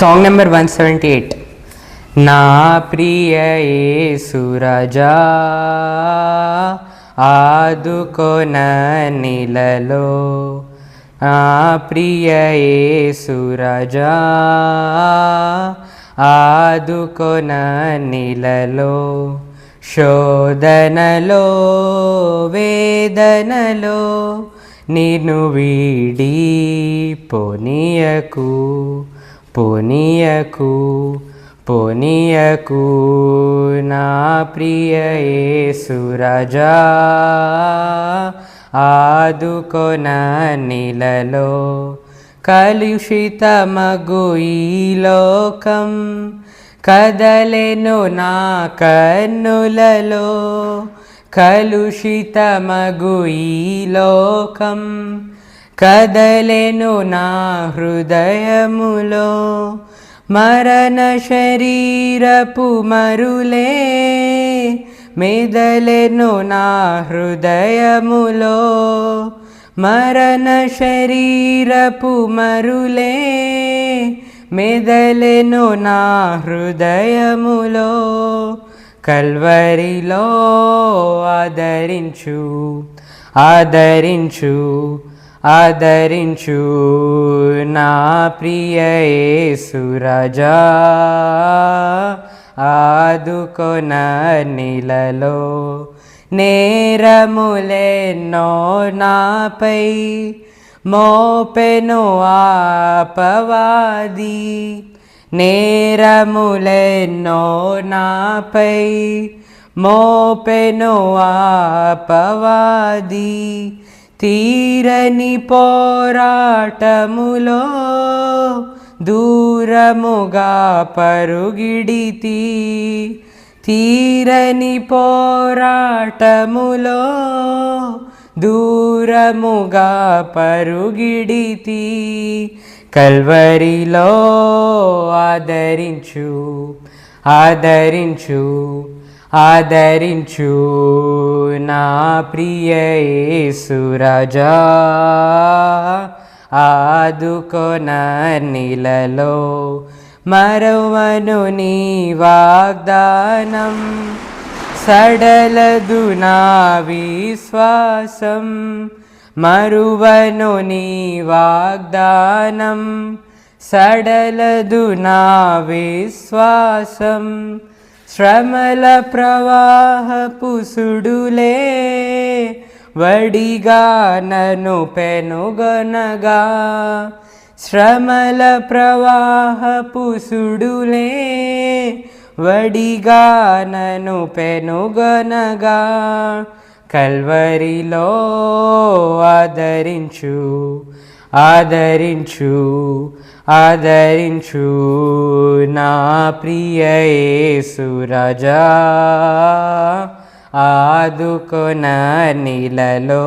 Song number 178. నా ప్రియ యేసు రాజా ఆదుకొన నీలలో, నా ప్రియ యేసు రాజా ఆదుకొన నీలలో, శోధనలో వేదనలో నిన్ను వీడి పోనీయకు పోనీయకు పోనీయకు, నా ప్రియ యేసు రాజా ఆదుకొన నీలలో. కలుషితమగు ఈ లోకం కదలెను నా కన్నులలో, కలుషితమగు ఈ లోకం కదలెను నా హృదయములో, మరణ శరీరపు మరులే మెదలెను నా హృదయములో, మరణ శరీరపు మరులే మెదలెను నా హృదయములో. కల్వరిలో ఆదరించు ఆదరించు ఆదరించు, నా ప్రియ యేసు రాజా ఆదుకొన నీలలో. నేరములెన్నో నాపై మోపెను ఆపవాది, నేరములెన్నో నాపై మోపెను ఆపవాది, తీరని పోరాటములో దూరముగా పరుగిడితి, తీరని పోరాటములో దూరముగా పరుగిడితి. కల్వరిలో ఆదరించు ఆదరించు ఆదరించు, నా ప్రియ యేసు రాజా ఆదుకొన నీలలో. మరువను నీ వాగ్దానం, సడలదు నా విశ్వాసం, మరువను నీ వాగ్దానం, సడలదు నా విశ్వాసం. శ్రమల ప్రవాహపు సుడులే వడిగా నన్ను పెనుగొనగా, శ్రమల ప్రవాహపు సుడులే వడిగా నన్ను పెనుగొనగా, కల్వరిలో ఆదరించు ఆదరించు ఆదరించు, నా ప్రియ యేసు రాజా ఆదుకొన నీలలో.